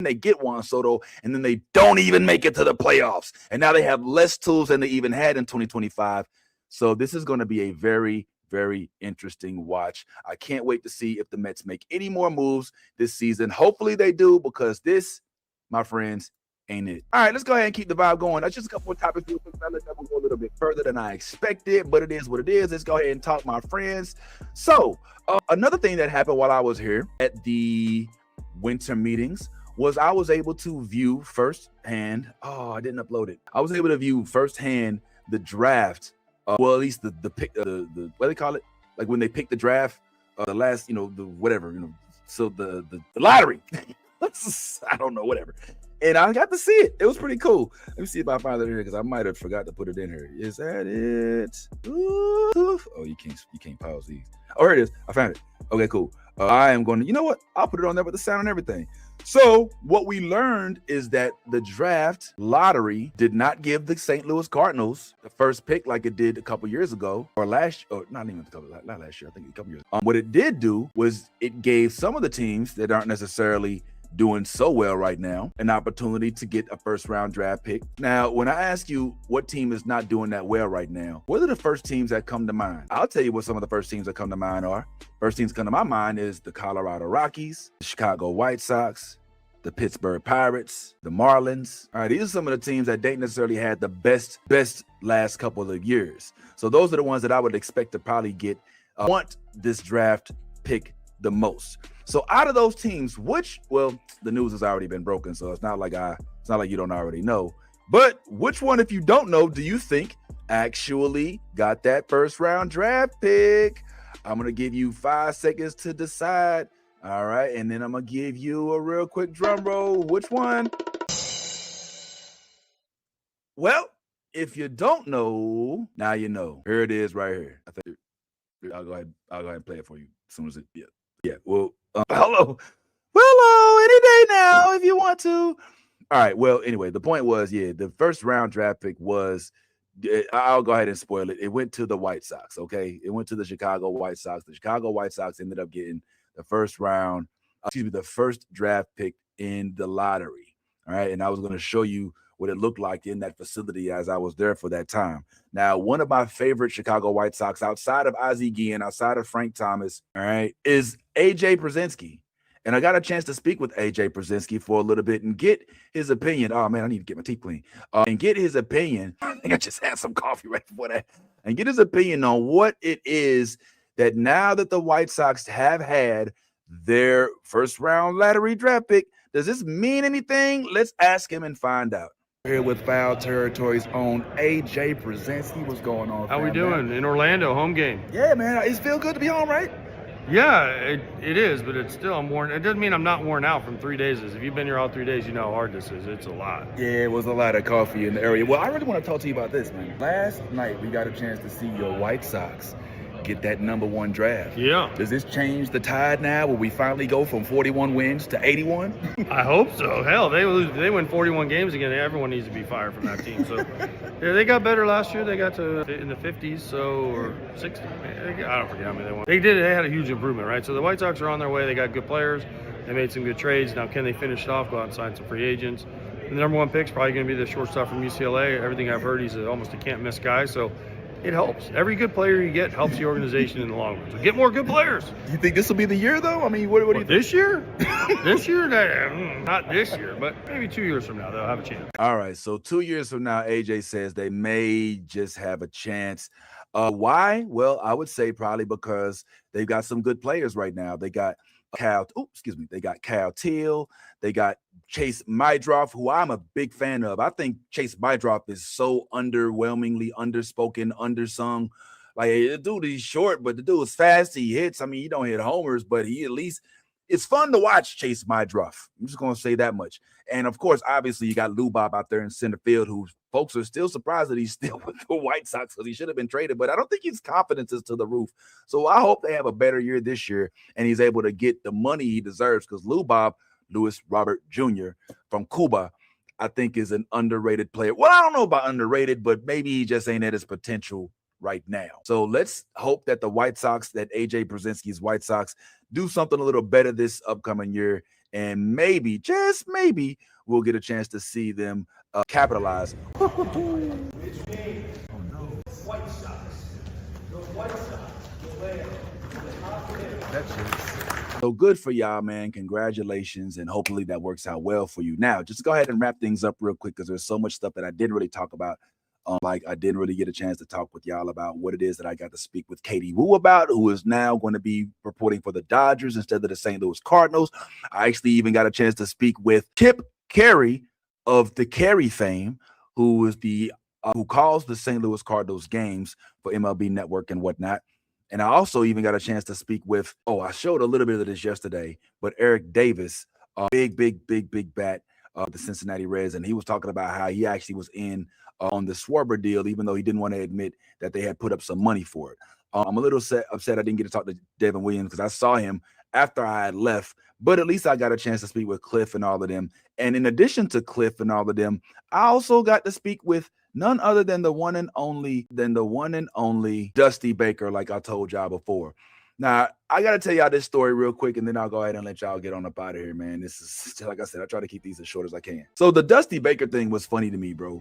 they get Juan Soto, and then they don't even make it to the playoffs. And now they have less tools than they even had in 2025. So this is going to be a very, very interesting watch. I can't wait to see if the Mets make any more moves this season. Hopefully they do, because this, my friends, ain't it. All right, let's go ahead and keep the vibe going. That's just a couple more topics real quick. Let that one go a little bit further than I expected, but it is what it is. Let's go ahead and talk, my friends. So another thing that happened while I was here at the winter meetings was I was able to view firsthand. Oh, I didn't upload it. I was able to view firsthand the draft. Well, at least the pick, the what do they call it? Like when they pick the draft, the last, the whatever, so the lottery. I don't know, whatever. And I got to see it. It was pretty cool. Let me see if I find it in here, because I might have forgot to put it in here. Is that it? Ooh. Oh, you can't pause these. Oh, here it is. I found it. Okay, cool. I am going to, you know what? I'll put it on there with the sound and everything. So what we learned is that the draft lottery did not give the St. Louis Cardinals the first pick like it did a couple years ago, or not last year, I think a couple years ago. What it did do was it gave some of the teams that aren't necessarily doing so well right now an opportunity to get a first-round draft pick. Now, when I ask you what team is not doing that well right now, what are the first teams that come to mind? I'll tell you what some of the first teams that come to mind are. First teams that come to my mind is the Colorado Rockies, the Chicago White Sox, the Pittsburgh Pirates, the Marlins. All right, these are some of the teams that didn't necessarily had the best last couple of years. So those are the ones that I would expect to probably want this draft pick the most. So out of those teams, the news has already been broken, so it's not like you don't already know. But which one, if you don't know, do you think actually got that first round draft pick? I'm gonna give you 5 seconds to decide. All right, and then I'm gonna give you a real quick drum roll. Which one? Well, if you don't know, now you know. Here it is, right here. I think I'll go ahead and play it for you as soon as it. Yeah. Well, hello, any day now if you want to. All right. Well, anyway, the point was, the first round draft pick was. I'll go ahead and spoil it. It went to the White Sox. Okay, it went to the Chicago White Sox. The Chicago White Sox ended up getting the first draft pick in the lottery. All right, and I was going to show you what it looked like in that facility as I was there for that time. Now, one of my favorite Chicago White Sox, outside of Ozzie Guillen, outside of Frank Thomas, all right, is AJ Pierzynski. And I got a chance to speak with AJ Pierzynski for a little bit and get his opinion. Oh, man, I need to get my teeth clean. And get his opinion. I think I just had some coffee right before that. And get his opinion on what it is that now that the White Sox have had their first-round lottery draft pick, does this mean anything? Let's ask him and find out. Here with Foul Territory's own AJ Pierzynski. What's going on? How we doing? In Orlando, home game. Yeah, man. It feels good to be home, right? Yeah, it is, but it's still, I'm worn. It doesn't mean I'm not worn out from 3 days. If you've been here all 3 days, you know how hard this is. It's a lot. Yeah, it was a lot of coffee in the area. Well, I really want to talk to you about this, man. Last night, we got a chance to see your White Sox get that #1 draft. Yeah. Does this change the tide now? Will we finally go from 41 wins to 81? I hope so. Hell, they win 41 games again. Everyone needs to be fired from that team. So, yeah, they got better last year. They got to in the 50s, or 60. I don't forget how many they won. They had a huge improvement, right? So the White Sox are on their way. They got good players. They made some good trades. Now, can they finish it off? Go out and sign some free agents. The #1 pick's probably going to be the shortstop from UCLA. Everything I've heard, he's almost a can't-miss guy. So it helps. Every good player you get helps the organization in the long run. So get more good players. You think this will be the year, though? I mean, what do you think? This year? This year? Not this year, but maybe 2 years from now they'll have a chance. All right, so 2 years from now, AJ says they may just have a chance. Why? Well, I would say probably because they've got some good players right now. They got They got Kyle Teal. They got Chase Mydroff, who I'm a big fan of. I think Chase Mydroff is so underwhelmingly underspoken, undersung. Like, the dude, he's short, but the dude is fast. He hits. I mean, he don't hit homers, but he at least it's fun to watch Chase Mydroff. I'm just going to say that much. And, of course, obviously, you got Lou Bob out there in center field, who folks are still surprised that he's still with the White Sox because he should have been traded. But I don't think his confidence is to the roof. So I hope they have a better year this year and he's able to get the money he deserves, because Lou Bob, Louis Robert Jr. from Cuba, I think is an underrated player. Well, I don't know about underrated, but maybe he just ain't at his potential right now. So let's hope that the White Sox, that AJ Pierzynski's White Sox, do something a little better this upcoming year and maybe, just maybe, we'll get a chance to see them capitalize. So good for y'all, man. Congratulations. And hopefully that works out well for you. Now, just go ahead and wrap things up real quick because there's so much stuff that I didn't really talk about. Like I didn't really get a chance to talk with y'all about what it is that I got to speak with Katie Wu about, who is now going to be reporting for the Dodgers instead of the St. Louis Cardinals. I actually even got a chance to speak with Kip Carey of the Carey fame, who is the who calls the St. Louis Cardinals games for MLB Network and whatnot. And I also even got a chance to speak with, I showed a little bit of this yesterday, but Eric Davis, big bat, the Cincinnati Reds. And he was talking about how he actually was in on the Schwarber deal, even though he didn't want to admit that they had put up some money for it. I'm a little upset I didn't get to talk to Devin Williams because I saw him after I had left, but at least I got a chance to speak with Cliff and all of them. And in addition to Cliff and all of them, I also got to speak with none other than the one and only Dusty Baker, like I told y'all before. Now, I got to tell y'all this story real quick, and then I'll go ahead and let y'all get on up out of here, man. This is, like I said, I try to keep these as short as I can. So the Dusty Baker thing was funny to me, bro.